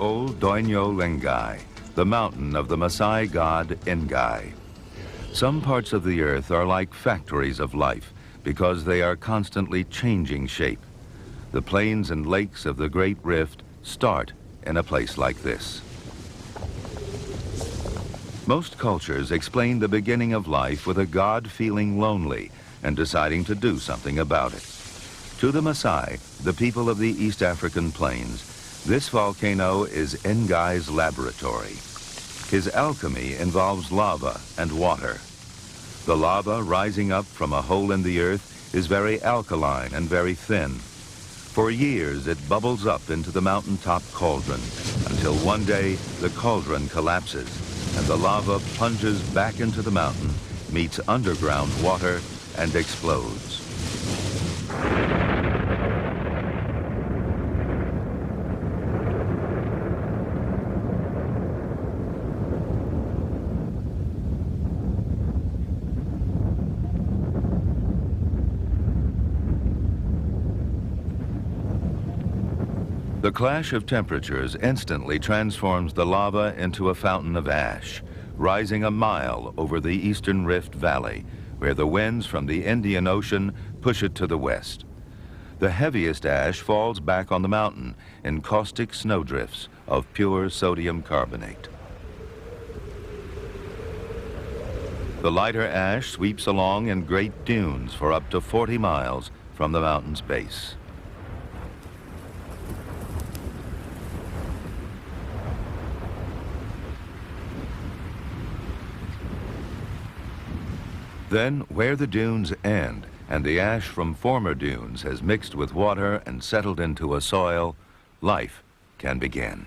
Ol Doinyo Lengai, the mountain of the Maasai god Ngai. Some parts of the earth are like factories of life because they are constantly changing shape. The plains and lakes of the Great Rift start in a place like this. Most cultures explain the beginning of life with a god feeling lonely and deciding to do something about it. To the Maasai, the people of the East African plains, this volcano is Ngai's laboratory. His alchemy involves lava and water. The lava rising up from a hole in the earth is very alkaline and very thin. For years, it bubbles up into the mountaintop cauldron until one day the cauldron collapses and the lava plunges back into the mountain, meets underground water, and explodes. The clash of temperatures instantly transforms the lava into a fountain of ash, rising a mile over the Eastern Rift Valley, where the winds from the Indian Ocean push it to the west. The heaviest ash falls back on the mountain in caustic snowdrifts of pure sodium carbonate. The lighter ash sweeps along in great dunes for up to 40 miles from the mountain's base. Then, where the dunes end and the ash from former dunes has mixed with water and settled into a soil, life can begin.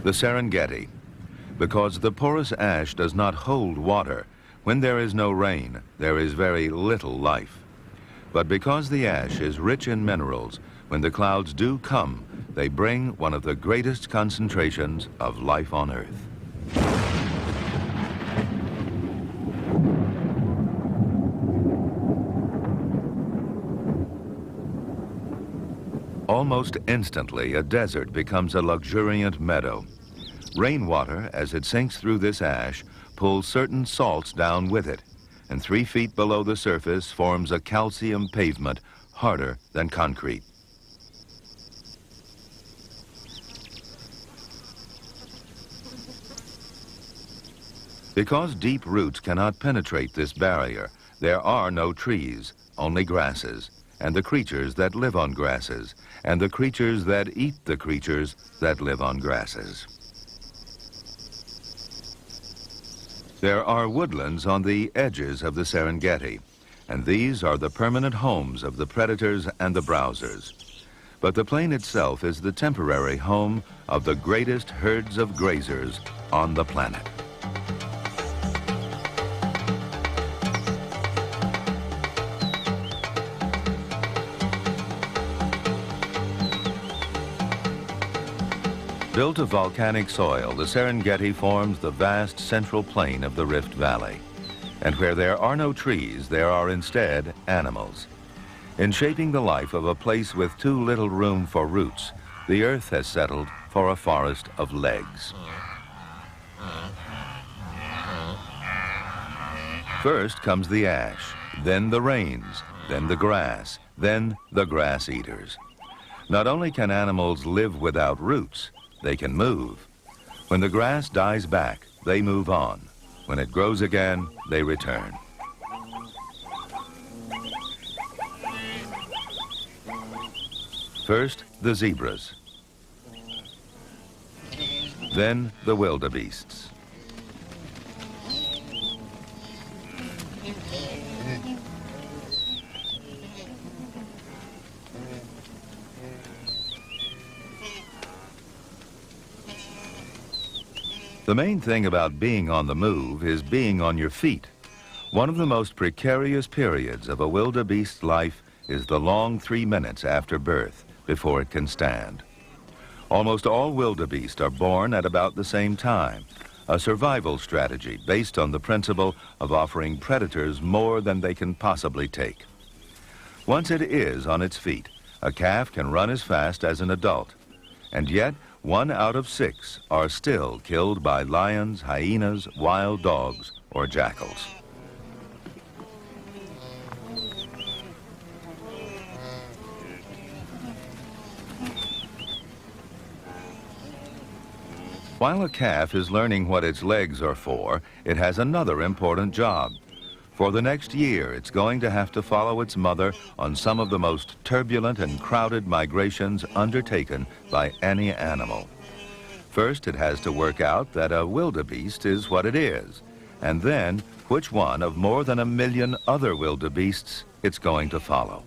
The Serengeti. Because the porous ash does not hold water, when there is no rain, there is very little life. But because the ash is rich in minerals, when the clouds do come, they bring one of the greatest concentrations of life on Earth. Almost instantly, a desert becomes a luxuriant meadow. Rainwater, as it sinks through this ash, pulls certain salts down with it, and 3 feet below the surface forms a calcium pavement harder than concrete. Because deep roots cannot penetrate this barrier, there are no trees, only grasses, and the creatures that live on grasses, and the creatures that eat the creatures that live on grasses. There are woodlands on the edges of the Serengeti, and these are the permanent homes of the predators and the browsers. But the plain itself is the temporary home of the greatest herds of grazers on the planet. Built of volcanic soil, the Serengeti forms the vast central plain of the Rift Valley. And where there are no trees, there are instead animals. In shaping the life of a place with too little room for roots, the earth has settled for a forest of legs. First comes the ash, then the rains, then the grass, then the grass eaters. Not only can animals live without roots, they can move. When the grass dies back, they move on. When it grows again, they return. First, the zebras. Then, the wildebeests. The main thing about being on the move is being on your feet. One of the most precarious periods of a wildebeest's life is the long 3 minutes after birth before it can stand. Almost all wildebeest are born at about the same time, a survival strategy based on the principle of offering predators more than they can possibly take. Once it is on its feet, a calf can run as fast as an adult. And yet, 1 out of 6 are still killed by lions, hyenas, wild dogs, or jackals. While a calf is learning what its legs are for, it has another important job. For the next year, it's going to have to follow its mother on some of the most turbulent and crowded migrations undertaken by any animal. First, it has to work out that a wildebeest is what it is, and then which one of more than 1 million other wildebeests it's going to follow.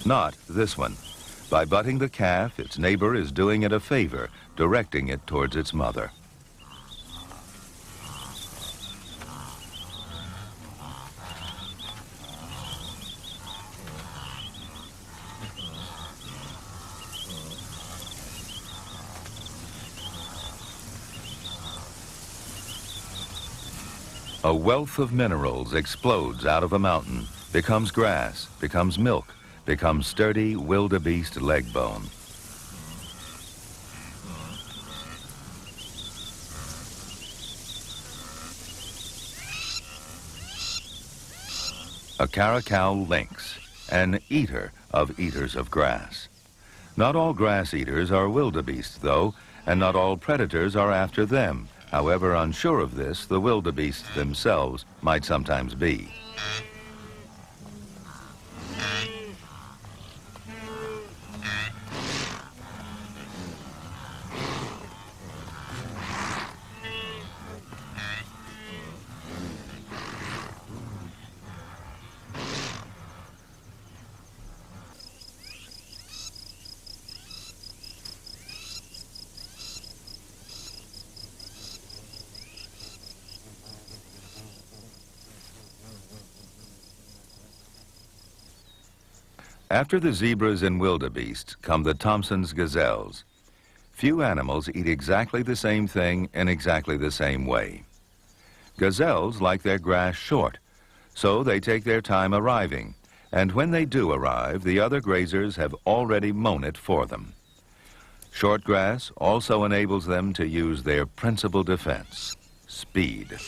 Not this one. By butting the calf, its neighbor is doing it a favor, directing it towards its mother. A wealth of minerals explodes out of a mountain, becomes grass, becomes milk, becomes sturdy wildebeest leg bone. A caracal lynx, an eater of eaters of grass. Not all grass eaters are wildebeest, though, and not all predators are after them. However unsure of this, the wildebeests themselves might sometimes be. After the zebras and wildebeest come the Thompson's gazelles. Few animals eat exactly the same thing in exactly the same way. Gazelles like their grass short, so they take their time arriving, and when they do arrive, the other grazers have already mown it for them. Short grass also enables them to use their principal defense, speed.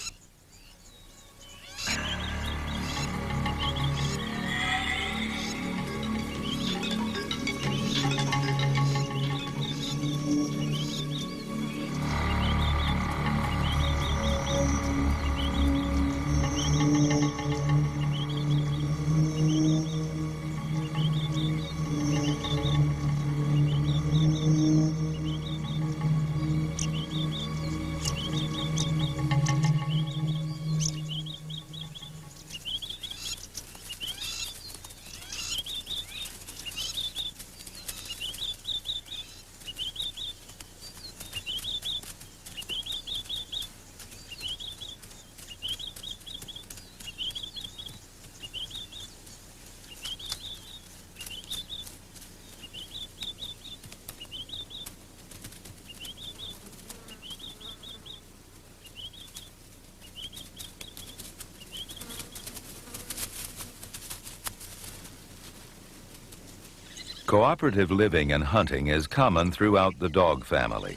Cooperative living and hunting is common throughout the dog family.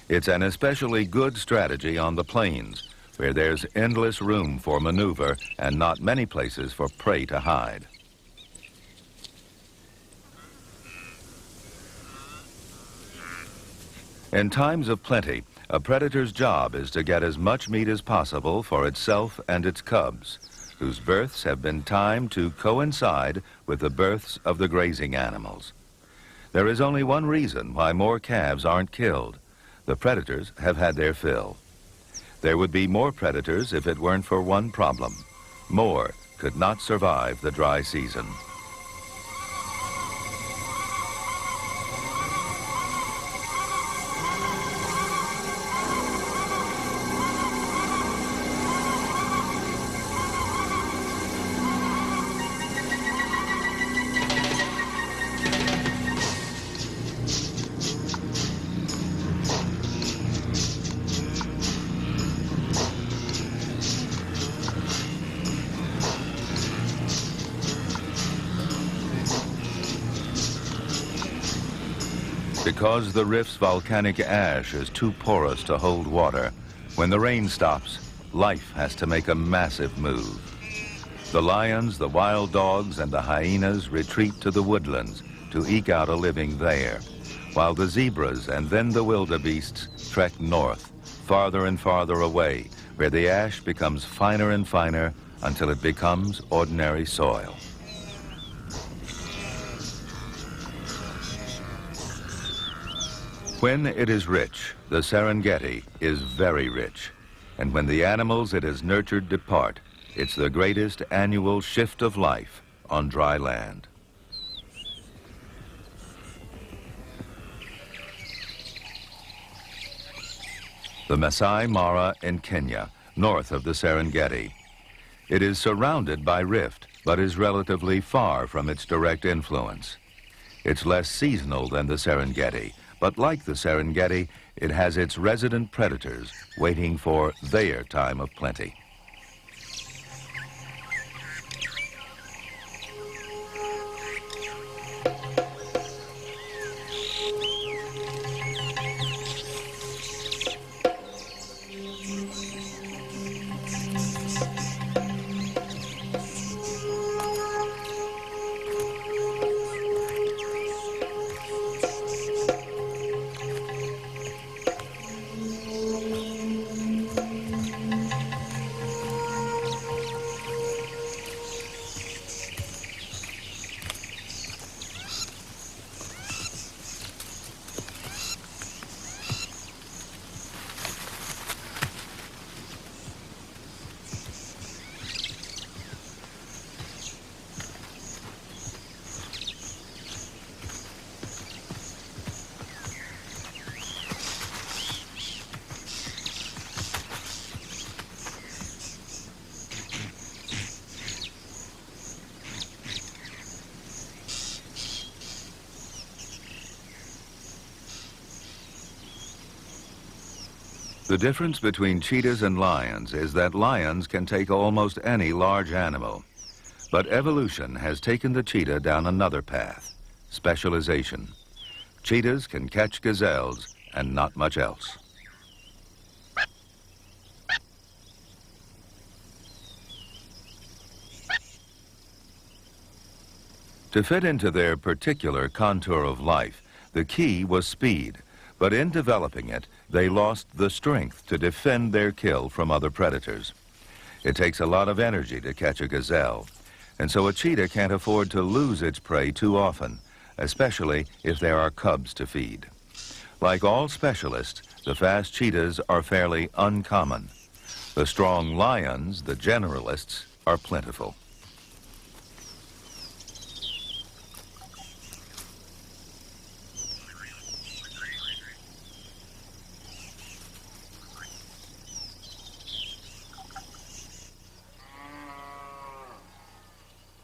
It's an especially good strategy on the plains, where there's endless room for maneuver and not many places for prey to hide. In times of plenty, a predator's job is to get as much meat as possible for itself and its cubs, whose births have been timed to coincide with the births of the grazing animals. There is only one reason why more calves aren't killed. The predators have had their fill. There would be more predators if it weren't for one problem. More could not survive the dry season. Because the rift's volcanic ash is too porous to hold water, when the rain stops, life has to make a massive move. The lions, the wild dogs, and the hyenas retreat to the woodlands to eke out a living there, while the zebras and then the wildebeests trek north, farther and farther away, where the ash becomes finer and finer until it becomes ordinary soil. When it is rich, the Serengeti is very rich. And when the animals it has nurtured depart, it's the greatest annual shift of life on dry land. The Masai Mara in Kenya, north of the Serengeti. It is surrounded by rift, but is relatively far from its direct influence. It's less seasonal than the Serengeti, but like the Serengeti, it has its resident predators waiting for their time of plenty. The difference between cheetahs and lions is that lions can take almost any large animal. But evolution has taken the cheetah down another path, specialization. Cheetahs can catch gazelles and not much else. To fit into their particular contour of life, the key was speed. But in developing it, they lost the strength to defend their kill from other predators. It takes a lot of energy to catch a gazelle, and so a cheetah can't afford to lose its prey too often, especially if there are cubs to feed. Like all specialists, the fast cheetahs are fairly uncommon. The strong lions, the generalists, are plentiful.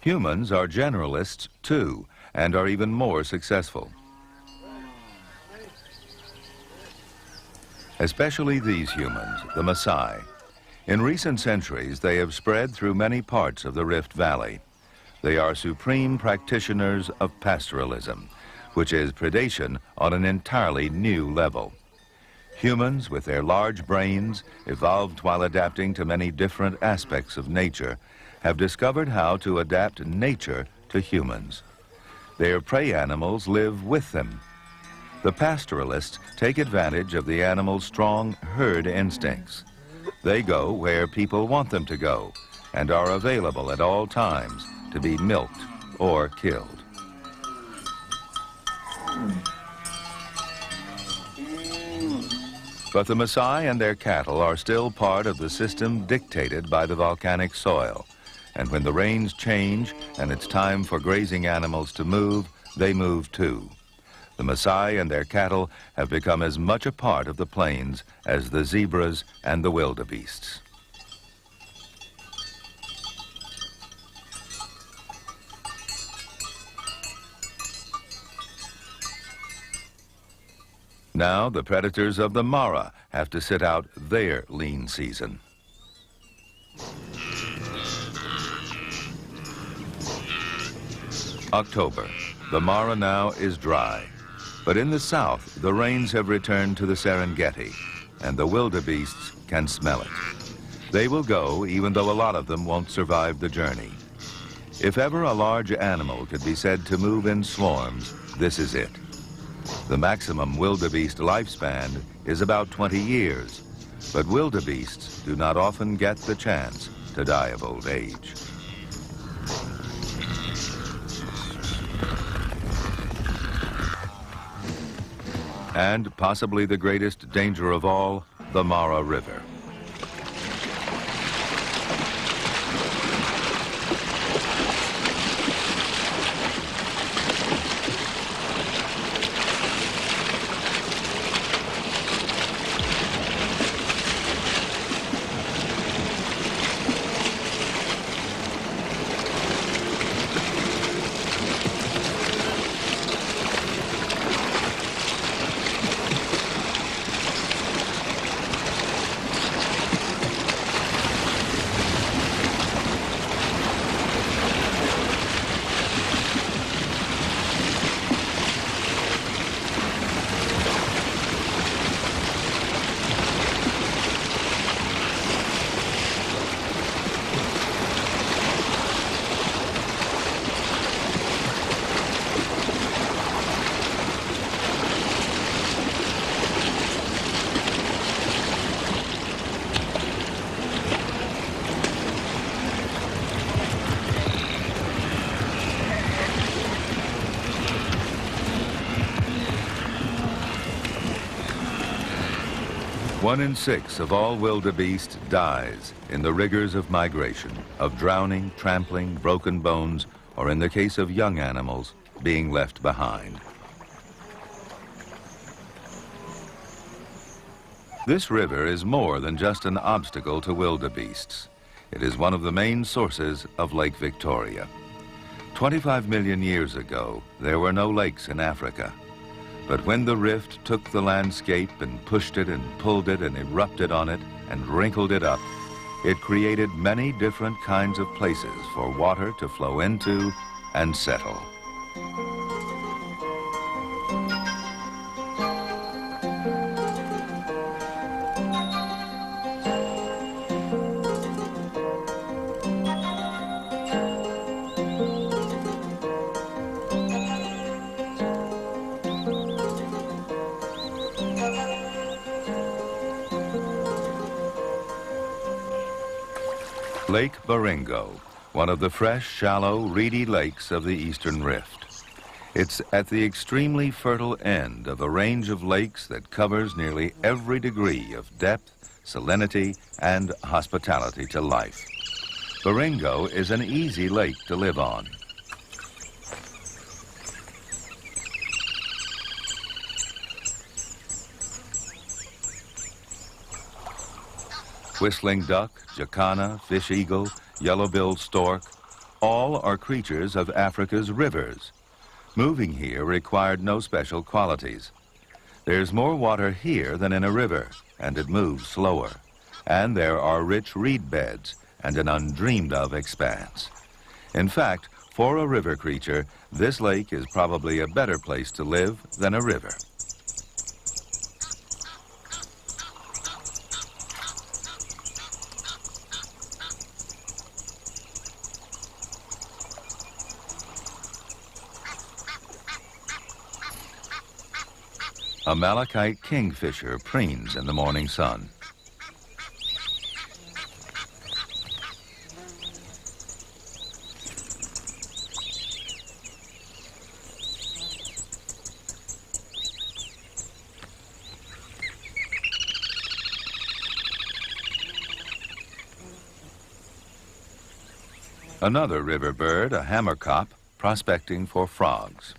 Humans are generalists too, and are even more successful. Especially these humans, the Maasai. In recent centuries, they have spread through many parts of the Rift Valley. They are supreme practitioners of pastoralism, which is predation on an entirely new level. Humans, with their large brains, evolved while adapting to many different aspects of nature, have discovered how to adapt nature to humans. Their prey animals live with them. The pastoralists take advantage of the animals' strong herd instincts. They go where people want them to go and are available at all times to be milked or killed. But the Maasai and their cattle are still part of the system dictated by the volcanic soil. And when the rains change and it's time for grazing animals to move, they move too. The Maasai and their cattle have become as much a part of the plains as the zebras and the wildebeests. Now the predators of the Mara have to sit out their lean season. October. The Mara now is dry. But in the south, the rains have returned to the Serengeti, and the wildebeests can smell it. They will go, even though a lot of them won't survive the journey. If ever a large animal could be said to move in swarms, this is it. The maximum wildebeest lifespan is about 20 years, but wildebeests do not often get the chance to die of old age. And possibly the greatest danger of all, the Mara River. One in 6 of all wildebeest dies in the rigors of migration, of drowning, trampling, broken bones, or in the case of young animals, being left behind. This river is more than just an obstacle to wildebeests. It is one of the main sources of Lake Victoria. 25 million years ago, there were no lakes in Africa. But when the rift took the landscape and pushed it and pulled it and erupted on it and wrinkled it up, it created many different kinds of places for water to flow into and settle. Lake Baringo, one of the fresh, shallow, reedy lakes of the Eastern Rift. It's at the extremely fertile end of a range of lakes that covers nearly every degree of depth, salinity, and hospitality to life. Baringo is an easy lake to live on. Whistling duck, jacana, fish eagle, yellow-billed stork, all are creatures of Africa's rivers. Moving here required no special qualities. There's more water here than in a river, and it moves slower. And there are rich reed beds and an undreamed-of expanse. In fact, for a river creature, this lake is probably a better place to live than a river. A malachite kingfisher preens in the morning sun. Another river bird, a hammerkop, prospecting for frogs.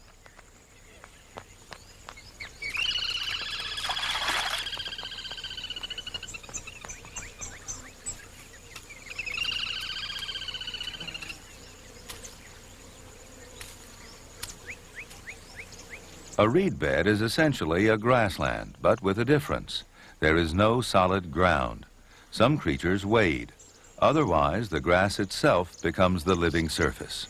A reed bed is essentially a grassland, but with a difference. There is no solid ground. Some creatures wade. Otherwise, the grass itself becomes the living surface.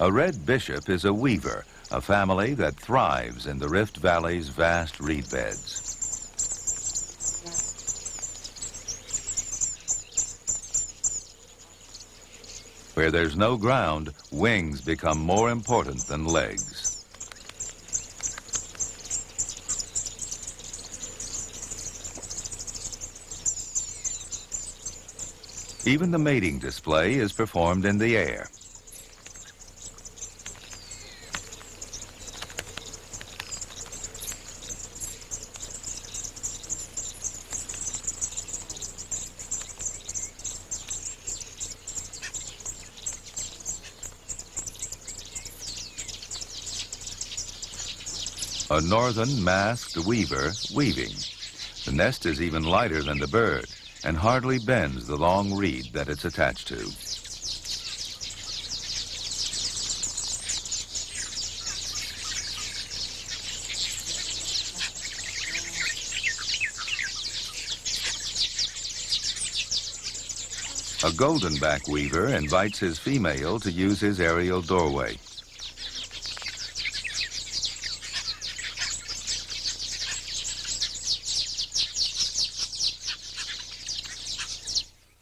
A red bishop is a weaver, a family that thrives in the Rift Valley's vast reed beds. Where there's no ground, wings become more important than legs. Even the mating display is performed in the air. A northern masked weaver weaving. The nest is even lighter than the bird and hardly bends the long reed that it's attached to. A goldenback weaver invites his female to use his aerial doorway.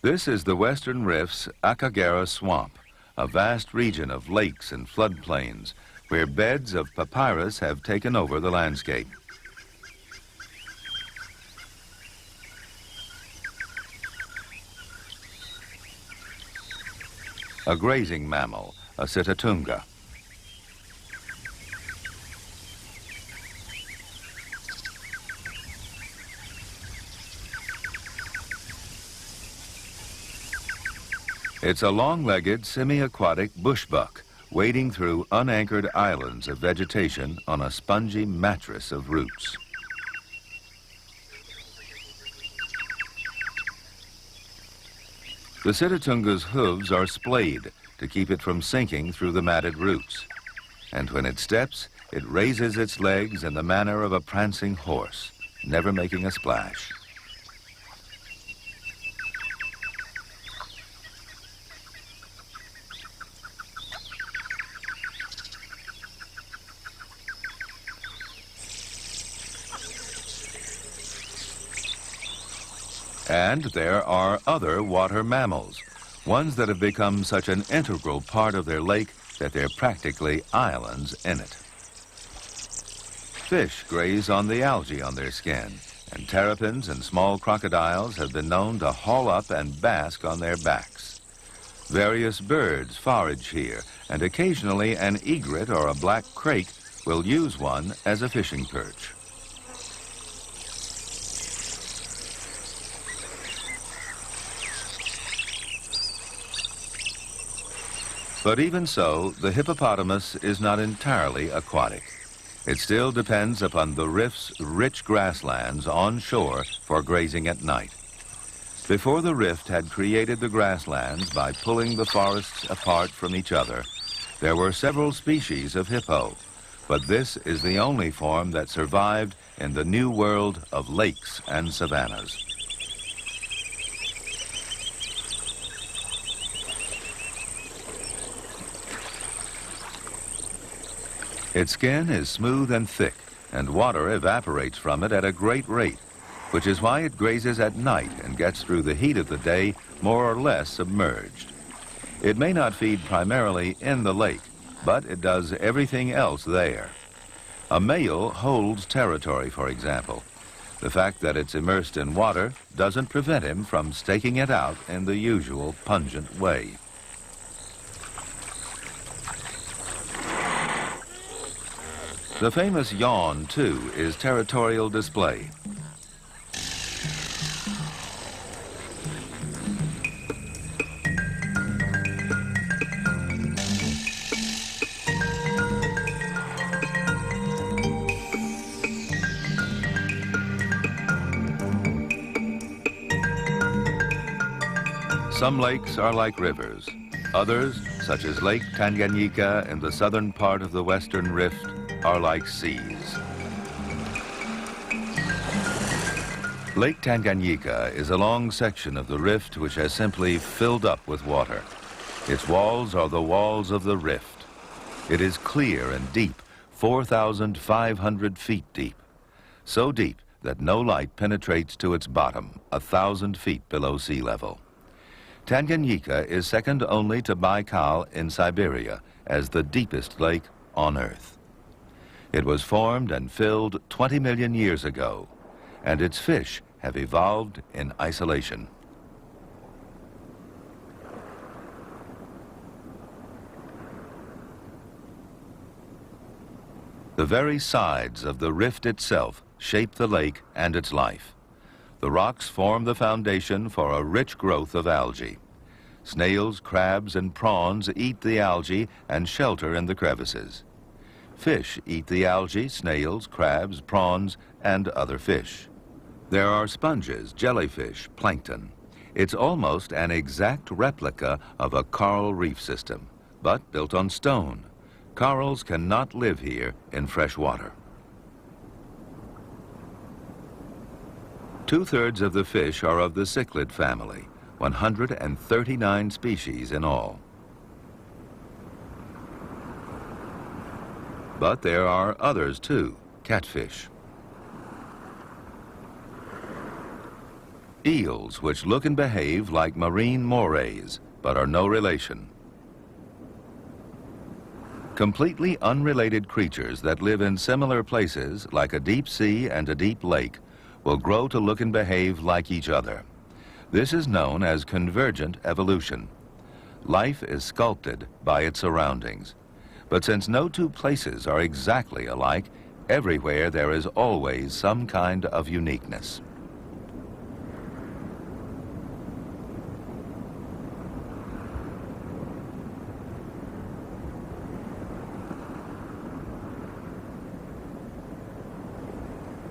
This is the Western Rift's Akagera Swamp, a vast region of lakes and floodplains where beds of papyrus have taken over the landscape. A grazing mammal, a sitatunga. It's a long-legged, semi-aquatic bushbuck wading through unanchored islands of vegetation on a spongy mattress of roots. The sitatunga's hooves are splayed to keep it from sinking through the matted roots. And when it steps, it raises its legs in the manner of a prancing horse, never making a splash. And there are other water mammals, ones that have become such an integral part of their lake that they're practically islands in it. Fish graze on the algae on their skin, and terrapins and small crocodiles have been known to haul up and bask on their backs. Various birds forage here, and occasionally an egret or a black crake will use one as a fishing perch. But even so, the hippopotamus is not entirely aquatic. It still depends upon the rift's rich grasslands on shore for grazing at night. Before the rift had created the grasslands by pulling the forests apart from each other, there were several species of hippo, but this is the only form that survived in the new world of lakes and savannas. Its skin is smooth and thick, and water evaporates from it at a great rate, which is why it grazes at night and gets through the heat of the day more or less submerged. It may not feed primarily in the lake, but it does everything else there. A male holds territory, for example. The fact that it's immersed in water doesn't prevent him from staking it out in the usual pungent way. The famous yawn, too, is territorial display. Some lakes are like rivers. Others, such as Lake Tanganyika in the southern part of the Western Rift, are like seas. Lake Tanganyika is a long section of the rift which has simply filled up with water. Its walls are the walls of the rift. It is clear and deep, 4,500 feet deep, so deep that no light penetrates to its bottom, 1,000 feet below sea level. Tanganyika is second only to Baikal in Siberia as the deepest lake on Earth. It was formed and filled 20 million years ago, and its fish have evolved in isolation. The very sides of the rift itself shape the lake and its life. The rocks form the foundation for a rich growth of algae. Snails, crabs, and prawns eat the algae and shelter in the crevices. Fish eat the algae, snails, crabs, prawns, and other fish. There are sponges, jellyfish, plankton. It's almost an exact replica of a coral reef system, but built on stone. Corals cannot live here in fresh water. 2/3 of the fish are of the cichlid family, 139 species in all. But there are others too, catfish. Eels, which look and behave like marine morays, but are no relation. Completely unrelated creatures that live in similar places, like a deep sea and a deep lake, will grow to look and behave like each other. This is known as convergent evolution. Life is sculpted by its surroundings. But since no two places are exactly alike, everywhere there is always some kind of uniqueness.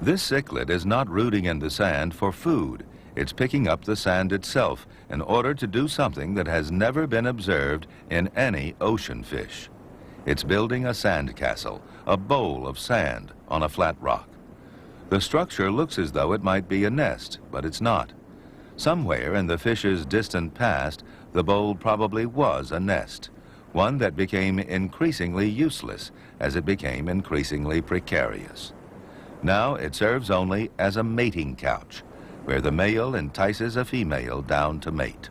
This cichlid is not rooting in the sand for food. It's picking up the sand itself in order to do something that has never been observed in any ocean fish. It's building a sand castle, a bowl of sand on a flat rock. The structure looks as though it might be a nest, but it's not. Somewhere in the fish's distant past, the bowl probably was a nest, one that became increasingly useless as it became increasingly precarious. Now it serves only as a mating couch, where the male entices a female down to mate.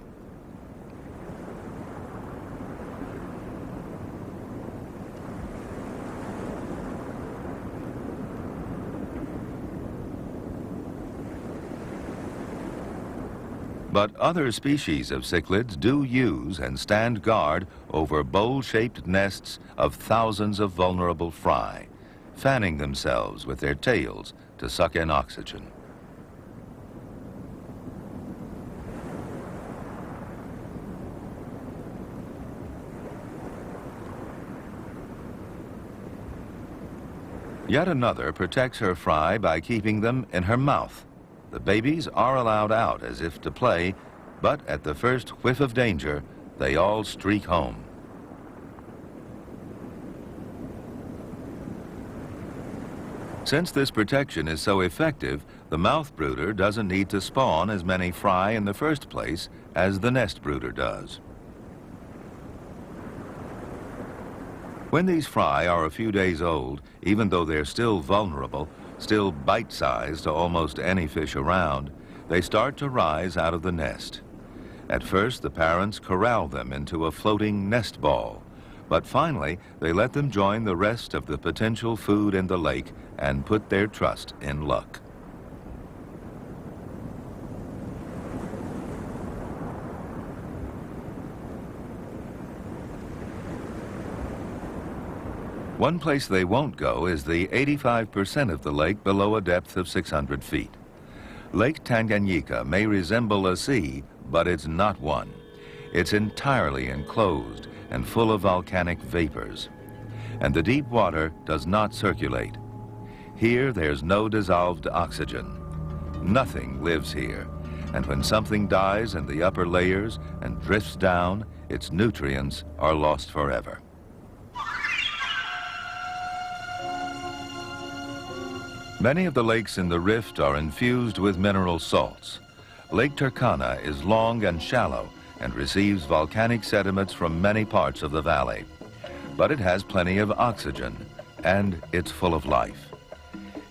But other species of cichlids do use and stand guard over bowl-shaped nests of thousands of vulnerable fry, fanning themselves with their tails to suck in oxygen. Yet another protects her fry by keeping them in her mouth. The babies are allowed out as if to play, but at the first whiff of danger, they all streak home. Since this protection is so effective, the mouth brooder doesn't need to spawn as many fry in the first place as the nest brooder does. When these fry are a few days old, even though they're still vulnerable, still bite-sized to almost any fish around, they start to rise out of the nest. At first, the parents corral them into a floating nest ball, but finally, they let them join the rest of the potential food in the lake and put their trust in luck. One place they won't go is the 85% of the lake below a depth of 600 feet. Lake Tanganyika may resemble a sea, but it's not one. It's entirely enclosed and full of volcanic vapors. And the deep water does not circulate. Here, there's no dissolved oxygen. Nothing lives here. And when something dies in the upper layers and drifts down, its nutrients are lost forever. Many of the lakes in the rift are infused with mineral salts. Lake Turkana is long and shallow and receives volcanic sediments from many parts of the valley. But it has plenty of oxygen, and it's full of life.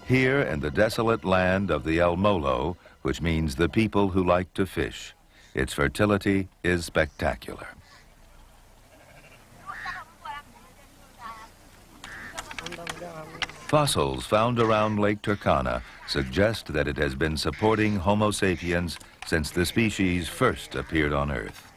Here in the desolate land of the El Molo, which means the people who like to fish, its fertility is spectacular. Fossils found around Lake Turkana suggest that it has been supporting Homo sapiens since the species first appeared on Earth.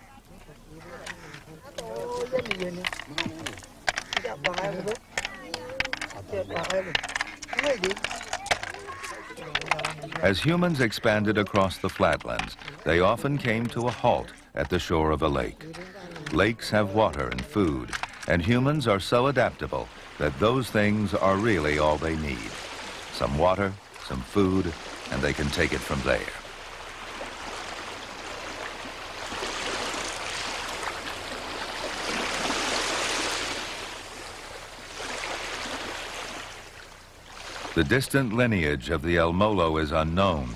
As humans expanded across the flatlands, they often came to a halt at the shore of a lake. Lakes have water and food, and humans are so adaptable that those things are really all they need. Some water, some food, and they can take it from there. The distant lineage of the El Molo is unknown,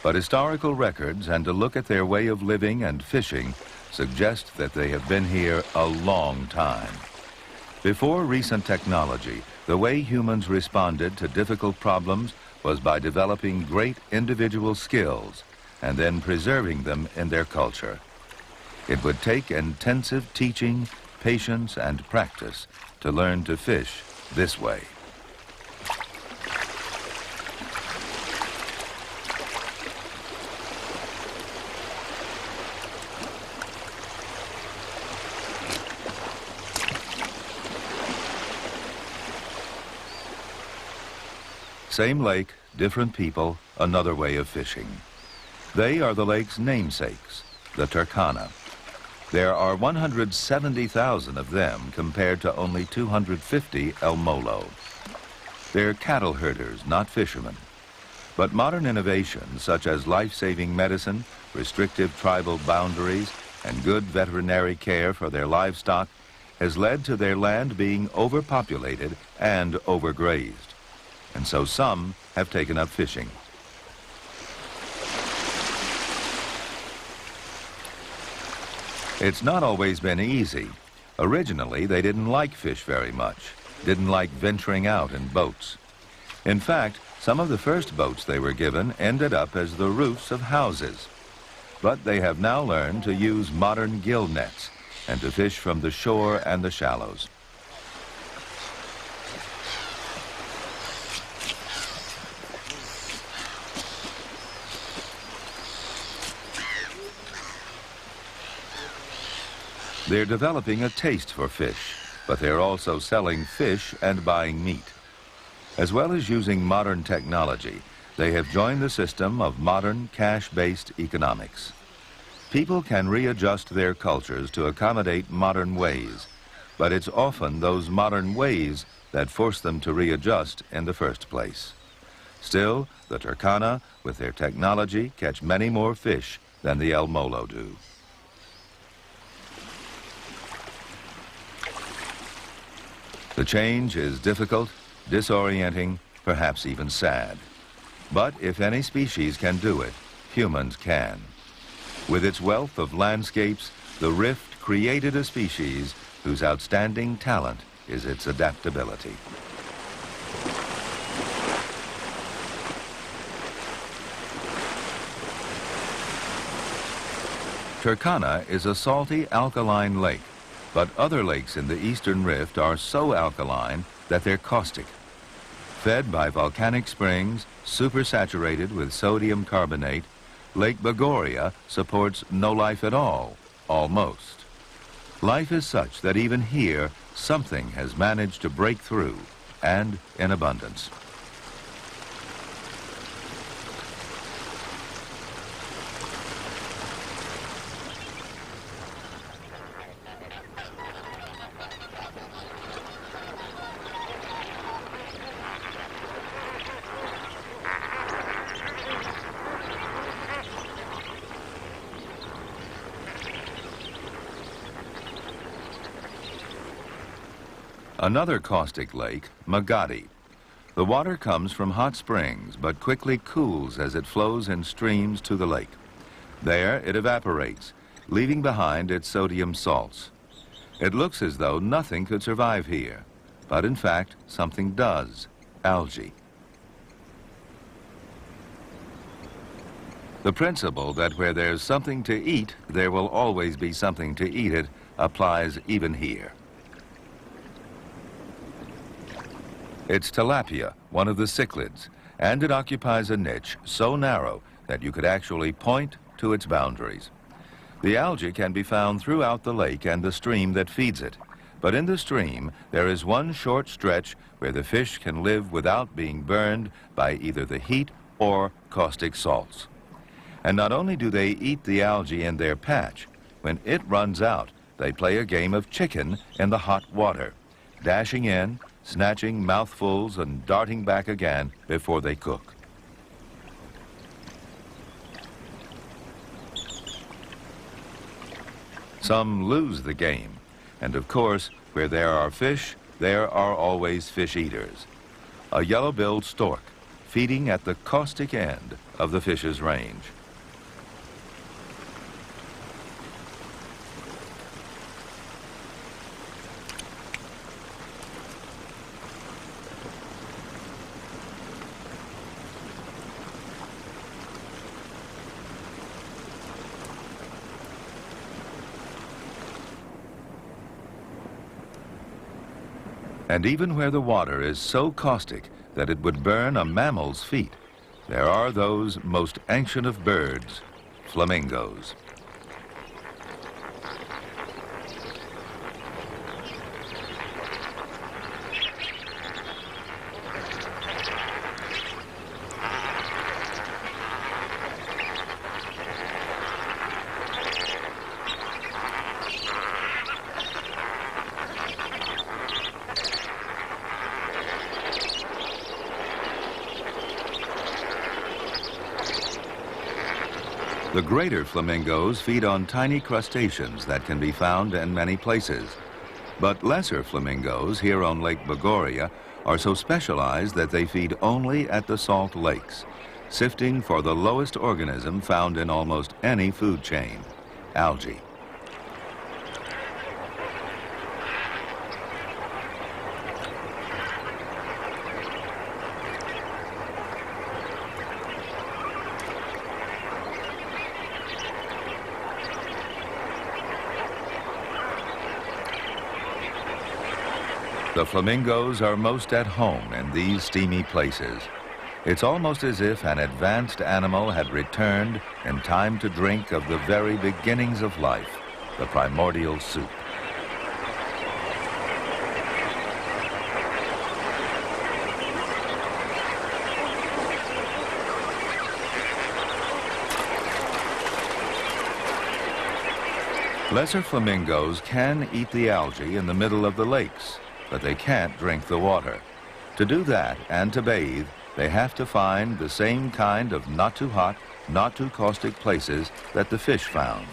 but historical records and a look at their way of living and fishing suggest that they have been here a long time. Before recent technology, the way humans responded to difficult problems was by developing great individual skills and then preserving them in their culture. It would take intensive teaching, patience, and practice to learn to fish this way. Same lake, different people, another way of fishing. They are the lake's namesakes, the Turkana. There are 170,000 of them compared to only 250 El Molo. They're cattle herders, not fishermen. But modern innovations such as life-saving medicine, restrictive tribal boundaries, and good veterinary care for their livestock has led to their land being overpopulated and overgrazed. And so some have taken up fishing. It's not always been easy. Originally, they didn't like fish very much, didn't like venturing out in boats. In fact, some of the first boats they were given ended up as the roofs of houses. But they have now learned to use modern gill nets and to fish from the shore and the shallows. They're developing a taste for fish, but they're also selling fish and buying meat. As well as using modern technology, they have joined the system of modern cash-based economics. People can readjust their cultures to accommodate modern ways, but it's often those modern ways that force them to readjust in the first place. Still, the Turkana, with their technology, catch many more fish than the El Molo do. The change is difficult, disorienting, perhaps even sad. But if any species can do it, humans can. With its wealth of landscapes, the rift created a species whose outstanding talent is its adaptability. Turkana is a salty, alkaline lake. But other lakes in the Eastern Rift are so alkaline that they're caustic. Fed by volcanic springs, supersaturated with sodium carbonate, Lake Bogoria supports no life at all, almost. Life is such that even here, something has managed to break through, and in abundance. Another caustic lake, Magadi. The water comes from hot springs, but quickly cools as it flows in streams to the lake. There, it evaporates, leaving behind its sodium salts. It looks as though nothing could survive here. but in fact, something does: algae. The principle that where there's something to eat, there will always be something to eat it applies even here. It's tilapia, one of the cichlids, and it occupies a niche so narrow that you could actually point to its boundaries. The algae can be found throughout the lake and the stream that feeds it, but in the stream there is one short stretch where the fish can live without being burned by either the heat or caustic salts. And not only do they eat the algae in their patch, when it runs out, they play a game of chicken in the hot water, dashing in, snatching mouthfuls and darting back again before they cook. Some lose the game, and of course, where there are fish, there are always fish eaters. A yellow-billed stork, feeding at the caustic end of the fish's range. And even where the water is so caustic that it would burn a mammal's feet, there are those most ancient of birds, flamingos. The greater flamingos feed on tiny crustaceans that can be found in many places. But lesser flamingos here on Lake Bogoria are so specialized that they feed only at the salt lakes, sifting for the lowest organism found in almost any food chain: algae. The flamingos are most at home in these steamy places. It's almost as if an advanced animal had returned in time to drink of the very beginnings of life, the primordial soup. Lesser flamingos can eat the algae in the middle of the lakes, but they can't drink the water. To do that and to bathe, they have to find the same kind of not too hot, not too caustic places that the fish found.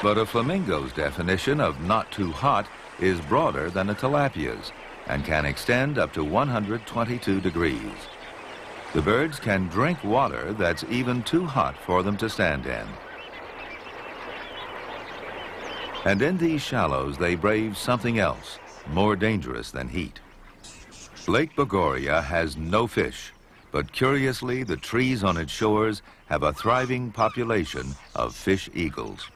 But a flamingo's definition of not too hot is broader than a tilapia's and can extend up to 122 degrees. The birds can drink water that's even too hot for them to stand in. And in these shallows, they brave something else, more dangerous than heat. Lake Bogoria has no fish, but curiously, the trees on its shores have a thriving population of fish eagles.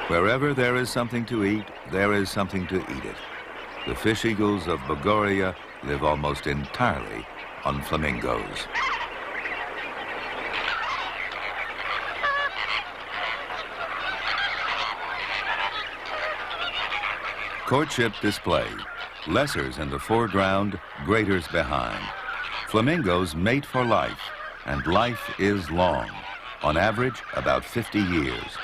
Wherever there is something to eat, there is something to eat it. The fish eagles of Bogoria live almost entirely on flamingos. Courtship display. Lessers in the foreground, greaters behind. Flamingos mate for life, and life is long. On average, about 50 years.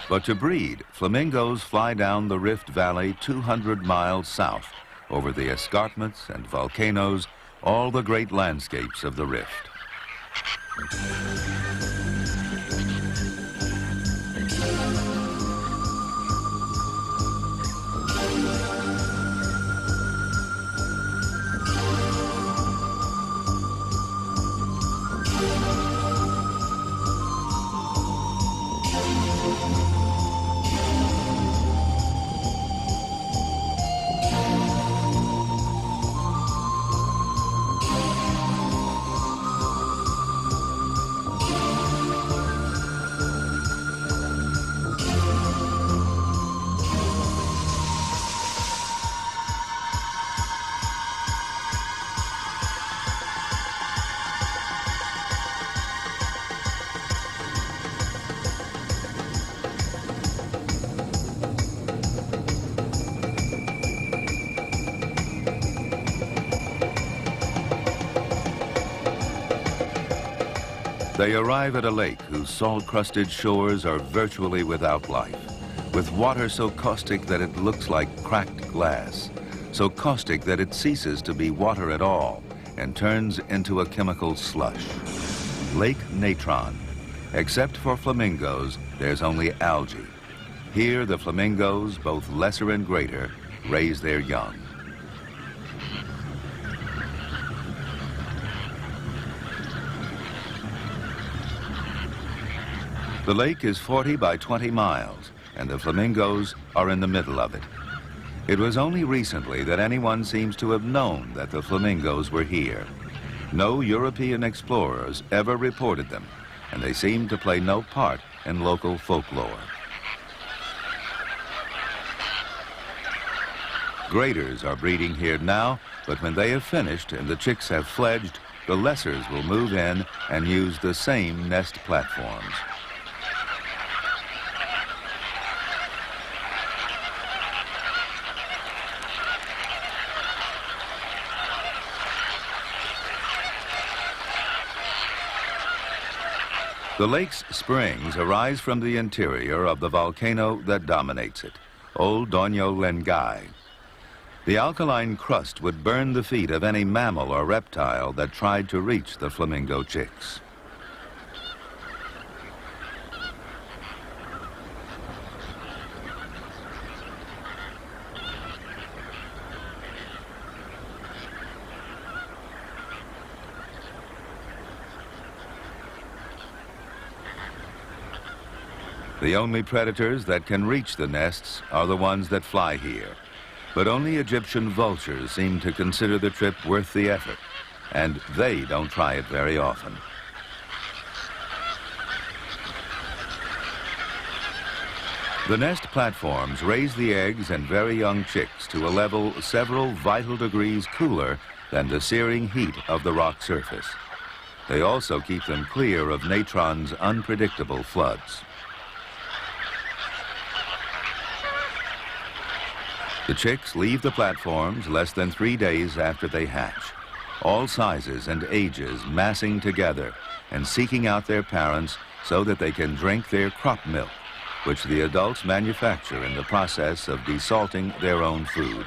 But to breed, flamingos fly down the Rift Valley 200 miles south, over the escarpments and volcanoes, all the great landscapes of the Rift. They arrive at a lake whose salt-crusted shores are virtually without life, with water so caustic that it looks like cracked glass, so caustic that it ceases to be water at all and turns into a chemical slush. Lake Natron. Except for flamingos, there's only algae. Here, the flamingos, both lesser and greater, raise their young. The lake is 40 by 20 miles, and the flamingos are in the middle of it. It was only recently that anyone seems to have known that the flamingos were here. No European explorers ever reported them, and they seem to play no part in local folklore. Graders are breeding here now, but when they have finished and the chicks have fledged, the lessers will move in and use the same nest platforms. The lake's springs arise from the interior of the volcano that dominates it, Old Doño Lengay. The alkaline crust would burn the feet of any mammal or reptile that tried to reach the flamingo chicks. The only predators that can reach the nests are the ones that fly here. But only Egyptian vultures seem to consider the trip worth the effort, and they don't try it very often. The nest platforms raise the eggs and very young chicks to a level several vital degrees cooler than the searing heat of the rock surface. They also keep them clear of natron's unpredictable floods. The chicks leave the platforms less than 3 days after they hatch, all sizes and ages massing together and seeking out their parents so that they can drink their crop milk, which the adults manufacture in the process of desalting their own food.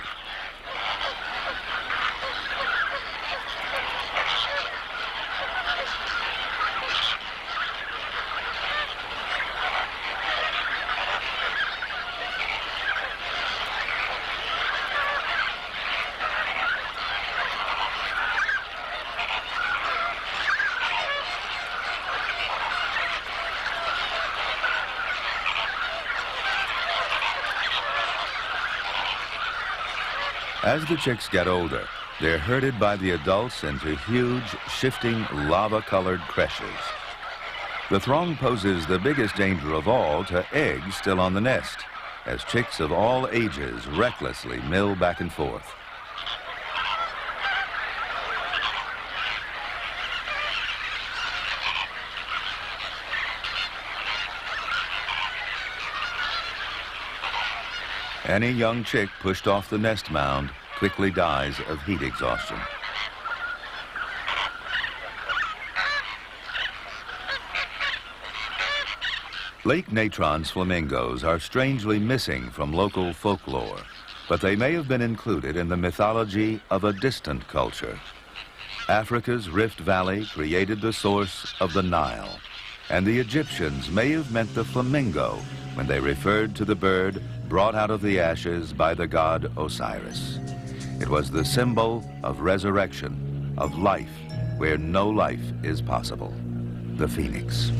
As the chicks get older, they're herded by the adults into huge, shifting, lava-colored creches. The throng poses the biggest danger of all to eggs still on the nest, as chicks of all ages recklessly mill back and forth. Any young chick pushed off the nest mound quickly dies of heat exhaustion. Lake Natron's flamingos are strangely missing from local folklore, but they may have been included in the mythology of a distant culture. Africa's Rift Valley created the source of the Nile, and the Egyptians may have meant the flamingo when they referred to the bird brought out of the ashes by the god Osiris. It was the symbol of resurrection, of life where no life is possible, the phoenix.